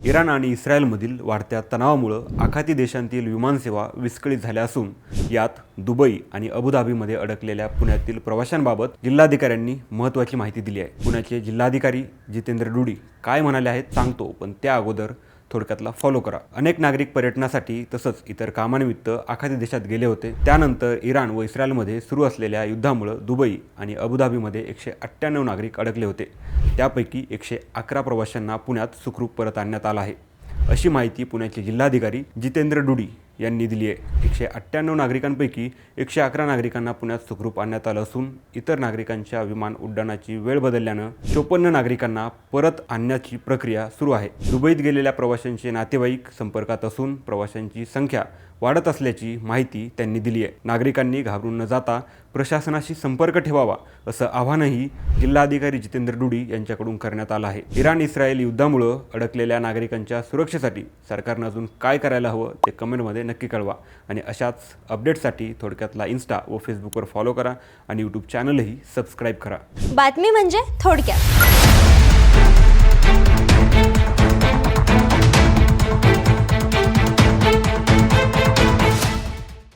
Iran आणि इस्रायलमधील वाढत्या तणावामुळे आखाती देशांतील विमानसेवा विस्कळीत झाल्या असून यात दुबई आणि अबुधाबीमध्ये अडकलेल्या पुण्यातील प्रवाशांबाबत जिल्हाधिकाऱ्यांनी महत्त्वाची माहिती दिली आहे। पुण्याचे जिल्हाधिकारी जितेंद्र डुडी काय म्हणाले आहेत सांगतो, पण त्या अगोदर थोडक्यातला फॉलो करा। अनेक नागरिक पर्यटनासाठी तसंच इतर कामानिमित्त आखाती देशात गेले होते। त्यानंतर इराण व इस्रायलमध्ये सुरू असलेल्या युद्धामुळे दुबई आणि अबुधाबीमध्ये 198 नागरिक अडकले होते। त्यापैकी 111 प्रवाशांना पुण्यात सुखरूप परत आणण्यात आलं आहे, अशी माहिती पुण्याचे जिल्हाधिकारी जितेंद्र डुडी यांनी दिली आहे। 198 नागरिकांपैकी 111 नागरिकांना पुण्यात सुखरूप आणण्यात आलं असून इतर नागरिकांच्या विमान उड्डाणाची वेळ बदलल्यानं 54 नागरिकांना परत आणण्याची प्रक्रिया सुरू आहे। दुबईत गेलेल्या प्रवाशांचे नातेवाईक संपर्कात असून प्रवाशांची संख्या वाढत असल्याची माहिती त्यांनी दिली आहे। नागरिकांनी घाबरून न जाता प्रशासनाशी संपर्क ठेवावा असं आवाहनही जिल्हाधिकारी जितेंद्र डुडी यांच्याकडून करण्यात आलं आहे। इराण इस्रायल युद्धामुळे अडकलेल्या नागरिकांच्या सुरक्षेसाठी सरकारनं अजून काय करायला हवं ते कमेंटमध्ये नक्की कळवा आणि अशाच अपडेट्ससाठी थोडक्यातला इंस्टा व फेसबुकवर फॉलो करा आणि यूट्यूब चॅनलही सबस्क्राईब करा। बातमी म्हणजे थोडक्यात।